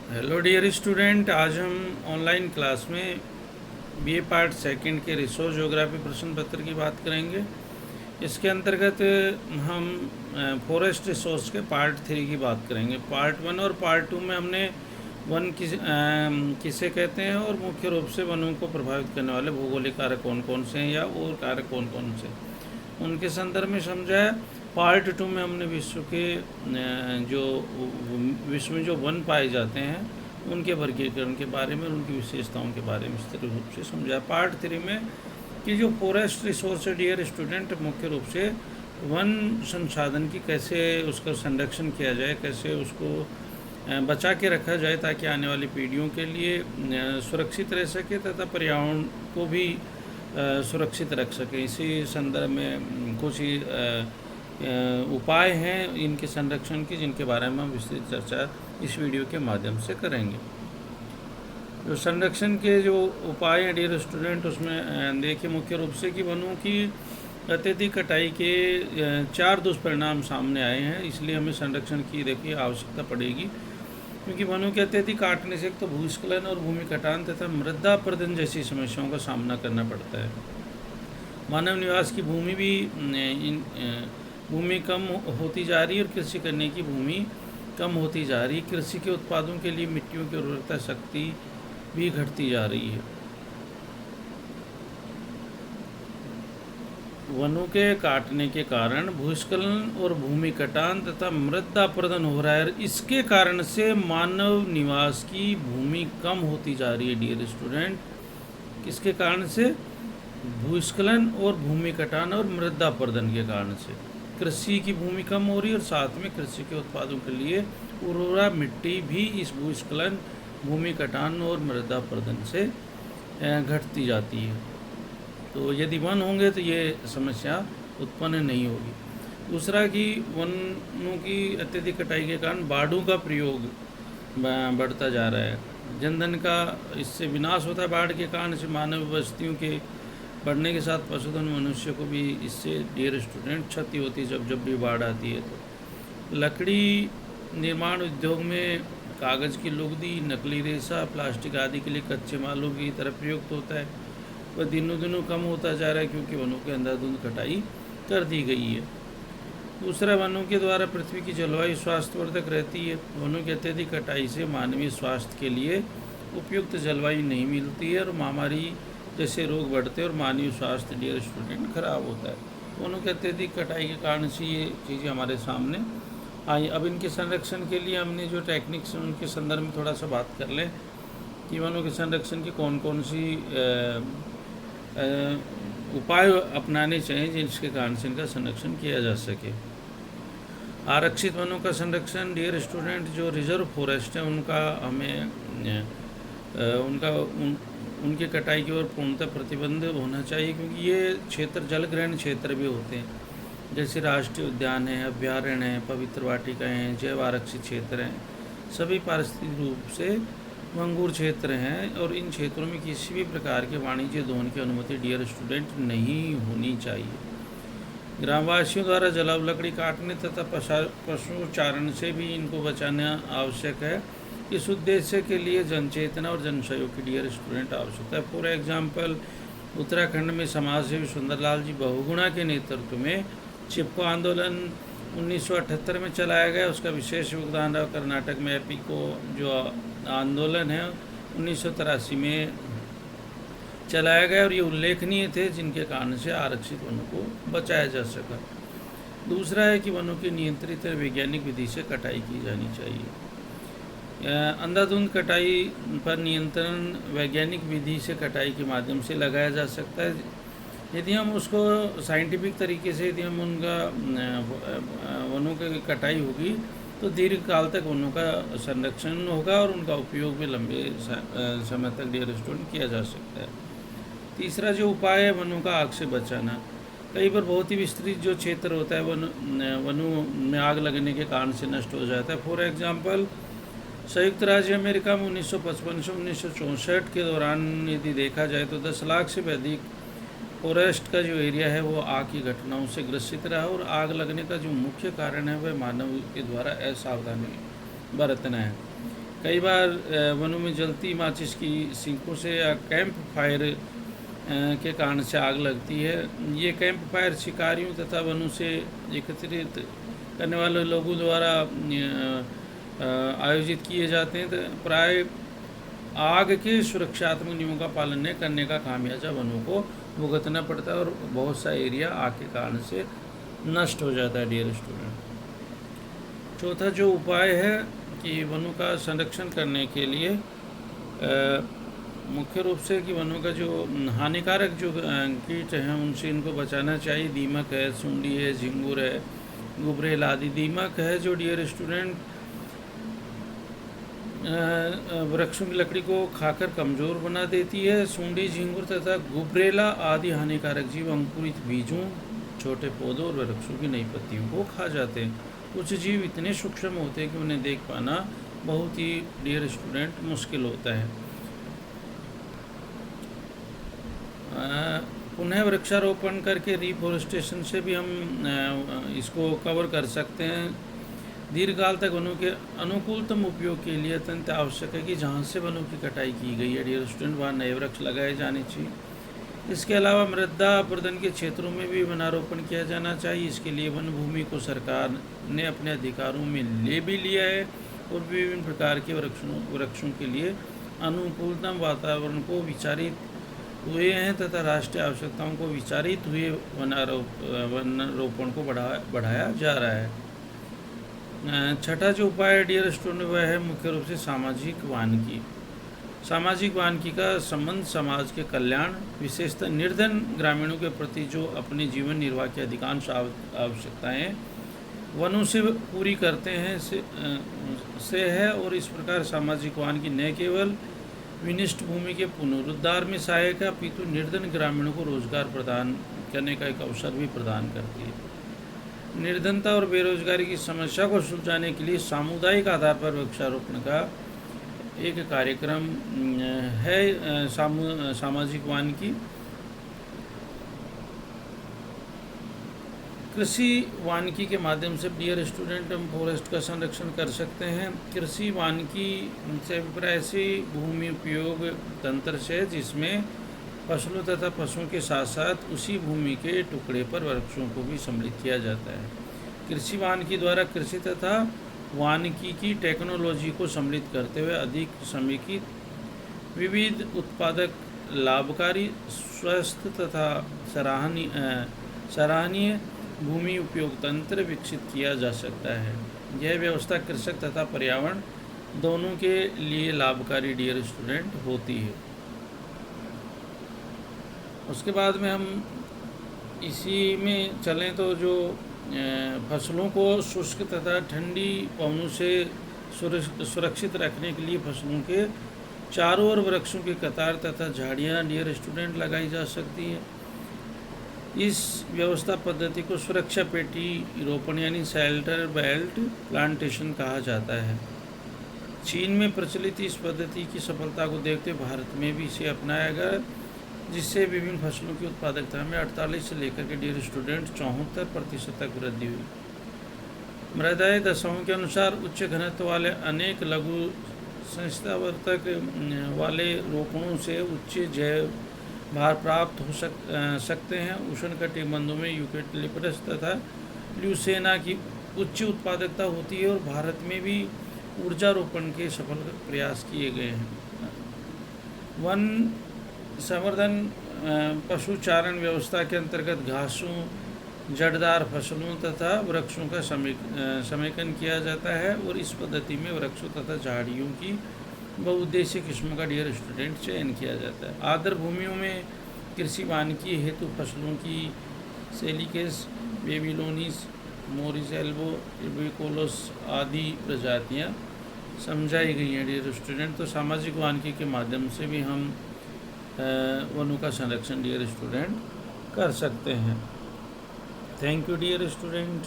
Hello dear student, आज हम online class में बीए पार्ट सेकंड के रिसोर्स ज्योग्राफी प्रश्न पत्र की बात करेंगे। इसके अंतर्गत हम फॉरेस्ट रिसोर्स के पार्ट 3 की बात करेंगे। पार्ट 1 और पार्ट 2 में हमने किसे कहते हैं और मुख्य रूप से वनों को प्रभावित करने वाले भौगोलिक कारक कौन कौन से हैं या और कारक कौन कौन से, उनके संदर्भ में समझा है। पार्ट 2 में हमने विश्व में जो वन पाए जाते हैं उनके वर्गीकरण के बारे में, उनकी विशेषताओं के बारे में विस्तृत रूप से समझा। पार्ट 3 में कि जो फॉरेस्ट रिसोर्स है डियर स्टूडेंट, मुख्य रूप से वन संसाधन की कैसे उसका संरक्षण किया जाए, कैसे उसको बचा के रखा जाए ताकि आने वाली पीढ़ियों के लिए सुरक्षित रह सके तथा पर्यावरण को भी सुरक्षित रख सके। इसी संदर्भ में कुछ ही उपाय हैं इनके संरक्षण के, जिनके बारे में हम विस्तृत चर्चा इस वीडियो के माध्यम से करेंगे। जो संरक्षण के जो उपाय हैं डियर स्टूडेंट, उसमें देखिए मुख्य रूप से कि वनों की अत्यधिक कटाई के 4 दुष्परिणाम सामने आए हैं, इसलिए हमें संरक्षण की देखिए आवश्यकता पड़ेगी। क्योंकि वनों के अत्यधिक काटने से तो भूस्खलन और भूमि कटान तथा मृदा अपरदन जैसी समस्याओं का सामना करना पड़ता है। मानव निवास की भूमि भी भूमि कम होती जा रही है और कृषि करने की भूमि कम होती जा रही है। कृषि के उत्पादों के लिए मिट्टियों की उर्वरता शक्ति भी घटती जा रही है। वनों के काटने के कारण भूस्खलन और भूमि कटान तथा मृदा अपरदन हो रहा है। इसके कारण से मानव निवास की भूमि कम होती जा रही है डियर स्टूडेंट। किसके कारण से? भूस्खलन और भूमि कटान और मृदा अपरदन के कारण से कृषि की भूमि कम हो रही है और साथ में कृषि के उत्पादों के लिए उर्वरा मिट्टी भी इस भूस्खलन, भूमि कटान और मृदा अपरदन से घटती जाती है। तो यदि वन होंगे तो ये समस्या उत्पन्न नहीं होगी। दूसरा कि वनों की अत्यधिक कटाई के कारण बाड़ों का प्रयोग बढ़ता जा रहा है। जनधन का इससे विनाश होता है। बाढ़ के कारण से मानव बस्तियों के बढ़ने के साथ पशुधन मनुष्य को भी इससे डियर स्टूडेंट क्षति होती है जब भी बाढ़ आती है। तो लकड़ी निर्माण उद्योग में कागज़ की लुगदी, नकली रेशा, प्लास्टिक आदि के लिए कच्चे मालों की तरह प्रयुक्त होता है, वह दिनों दिनों कम होता जा रहा है क्योंकि वनों के अंधाधुंध कटाई कर दी गई है। दूसरा, वनों के द्वारा पृथ्वी की जलवायु स्वास्थ्यवर्धक रहती है। वनों की अत्यधिक कटाई से मानवीय स्वास्थ्य के लिए उपयुक्त जलवायु नहीं मिलती है और महामारी जैसे रोग बढ़ते हैं और मानवीय स्वास्थ्य डियर स्टूडेंट खराब होता है। वनों के अत्यधिक कटाई के कारण से ये चीज़ें हमारे सामने आई। अब इनके संरक्षण के लिए हमने जो टेक्निक्स हैं उनके संदर्भ में थोड़ा सा बात कर लें कि वनों के संरक्षण की कौन कौन सी उपाय अपनाने चाहिए जिसके कारण से इनका संरक्षण किया जा सके। आरक्षित वनों का संरक्षण डियर स्टूडेंट, जो रिजर्व फॉरेस्ट है उनका हमें उनके कटाई की ओर पूर्णतः प्रतिबंध होना चाहिए, क्योंकि ये क्षेत्र जलग्रहण क्षेत्र भी होते हैं, जैसे राष्ट्रीय उद्यान है, अभ्यारण्य है, पवित्र वाटिकाएँ हैं, जैव आरक्षित क्षेत्र हैं, सभी पारिस्थितिक रूप से भंगुर क्षेत्र हैं और इन क्षेत्रों में किसी भी प्रकार के वाणिज्य दोहन की अनुमति डियर स्टूडेंट नहीं होनी चाहिए। ग्रामवासियों द्वारा जलाव लकड़ी काटने तथा पशु चारण से भी इनको बचाना आवश्यक है। इस उद्देश्य के लिए जनचेतना और जन सहयोग की डियर स्टूडेंट आवश्यकता है। फॉर एग्जाम्पल, उत्तराखंड में समाजसेवी सुंदरलाल जी बहुगुणा के नेतृत्व में चिपको आंदोलन 1978 में चलाया गया। उसका विशेष योगदान रहा। कर्नाटक में एपिको जो आंदोलन है 1983 में चलाया गया और ये उल्लेखनीय थे, जिनके कारण से आरक्षित वनों को बचाया जा सका। दूसरा है कि वनों की नियंत्रित और वैज्ञानिक विधि से कटाई की जानी चाहिए। अंधाधुंध कटाई पर नियंत्रण वैज्ञानिक विधि से कटाई के माध्यम से लगाया जा सकता है। यदि हम उसको साइंटिफिक तरीके से यदि हम वनों की कटाई होगी तो दीर्घकाल तक वनों का संरक्षण होगा और उनका उपयोग भी लंबे समय तक डियर स्टूडेंट किया जा सकता है। तीसरा जो उपाय है वनों का आग से बचाना। कई बार बहुत ही विस्तृत जो क्षेत्र होता है वनों में आग लगने के कारण से नष्ट हो जाता है। फॉर एग्जांपल, संयुक्त राज्य अमेरिका में 1955 से 1964 के दौरान यदि देखा जाए तो 10 लाख से भी अधिक फॉरेस्ट का जो एरिया है वो आग की घटनाओं से ग्रसित रहा और आग लगने का जो मुख्य कारण है वह मानव के द्वारा असावधानी बरतना है। कई बार वनों में जलती माचिस की सिंकों से या कैंप फायर के कारण से आग लगती है। ये कैंप फायर शिकारियों तथा वनों से एकत्रित करने वाले लोगों द्वारा आयोजित किए जाते हैं। तो प्राय आग के सुरक्षात्मक नियमों का पालन न करने का खामियाजा वनों को भुगतना पड़ता है और बहुत सा एरिया आग के कारण से नष्ट हो जाता है डियर स्टूडेंट। चौथा जो उपाय है कि वनों का संरक्षण करने के लिए मुख्य रूप से कि वनों का जो हानिकारक जो कीट हैं उनसे इनको बचाना चाहिए। दीमक है, सुंडी है, झिंगुर है, गुबरेल आदि। दीमक है जो डियर स्टूडेंट वृक्षों की लकड़ी को खाकर कमज़ोर बना देती है। सूंडी, झिंगुर तथा गुबरेला आदि हानिकारक जीव अंकुरित बीजों, छोटे पौधों और वृक्षों की नई पत्तियों को खा जाते हैं। कुछ जीव इतने सूक्ष्म होते हैं कि उन्हें देख पाना बहुत ही डियर स्टूडेंट मुश्किल होता है। पुनः वृक्षारोपण करके रिफॉरेस्टेशन से भी हम इसको कवर कर सकते हैं। दीर्घकाल तक वनों के अनुकूलतम उपयोग के लिए अत्यंत आवश्यक है कि जहाँ से वनों की कटाई की गई है डियर स्टूडेंट वहाँ नए वृक्ष लगाए जाने चाहिए। इसके अलावा मृदा अपरदन के क्षेत्रों में भी वनारोपण किया जाना चाहिए। इसके लिए वन भूमि को सरकार ने अपने अधिकारों में ले भी लिया है और विभिन्न प्रकार के वृक्षों के लिए अनुकूलतम वातावरण को विचारित हुए हैं तथा राष्ट्रीय आवश्यकताओं को विचारित हुए वनारोपण को बढ़ाया जा रहा है। छठा जो उपाय है डियर स्टूडेंट वह है मुख्य रूप से सामाजिक वानिकी। सामाजिक वानिकी का संबंध समाज के कल्याण, विशेषतः निर्धन ग्रामीणों के प्रति जो अपने जीवन निर्वाह की अधिकांश आवश्यकताएं वनों से पूरी करते हैं से है। और इस प्रकार सामाजिक वानिकी न केवल विनिष्ट भूमि के पुनरुद्धार में सहायक है अपितु निर्धन ग्रामीणों को रोजगार प्रदान करने का एक अवसर भी प्रदान करती है। निर्धनता और बेरोजगारी की समस्या को सुलझाने के लिए सामुदायिक आधार पर वृक्षारोपण का एक कार्यक्रम है सामाजिक वानिकी। कृषि वानिकी के माध्यम से डियर स्टूडेंट हम फॉरेस्ट का संरक्षण कर सकते हैं। कृषि वानिकी से अभिप्राय ऐसी भूमि उपयोग तंत्र से जिसमें फसलों तथा पशुओं के साथ साथ उसी भूमि के टुकड़े पर वृक्षों को भी सम्मिलित किया जाता है। कृषि वानिकी द्वारा कृषि तथा वानिकी की टेक्नोलॉजी को सम्मिलित करते हुए अधिक समेकित विविध उत्पादक लाभकारी स्वस्थ तथा सराहनीय भूमि उपयोग तंत्र विकसित किया जा सकता है। यह व्यवस्था कृषक तथा पर्यावरण दोनों के लिए लाभकारी डियर स्टूडेंट होती है। उसके बाद में हम इसी में चलें तो जो फसलों को शुष्क तथा ठंडी पवनों से सुरक्षित रखने के लिए फसलों के चारों ओर वृक्षों की कतार तथा झाड़ियाँ डियर स्टूडेंट लगाई जा सकती है। इस व्यवस्था पद्धति को सुरक्षा पेटी रोपण यानी शेल्टर बेल्ट प्लांटेशन कहा जाता है। चीन में प्रचलित इस पद्धति की सफलता को देखते भारत में भी इसे अपनाया गया, जिससे विभिन्न फसलों की उत्पादकता में 48 से लेकर के डियर स्टूडेंट 74% तक वृद्धि हुई। मृदाई दशाओं के अनुसार उच्च घनत्व वाले अनेक लघु संस्थावर्तक वाले रोपणों से उच्च जैव भार प्राप्त हो सकते हैं। उष्णकटिबंधों में यूकेलिप्टस तथा ल्यूसेना की उच्च उत्पादकता होती है और भारत में भी ऊर्जारोपण के सफल प्रयास किए गए हैं। वन संवर्धन पशुचारण व्यवस्था के अंतर्गत घासों, जड़दार फसलों तथा वृक्षों का समेकन किया जाता है और इस पद्धति में वृक्षों तथा झाड़ियों की बहुउद्देशीय किस्मों का डियर स्टूडेंट चयन किया जाता है। आर्द्र भूमियों में कृषि वानिकी हेतु फसलों की सेलिकेस, बेबीलोनिस, मोरिस एल्बो, एबिकोलस आदि प्रजातियाँ समझाई गई हैं डियर स्टूडेंट। तो सामाजिक वानिकी के माध्यम से भी हम वनों का संरक्षण डियर स्टूडेंट कर सकते हैं। Thank you dear student.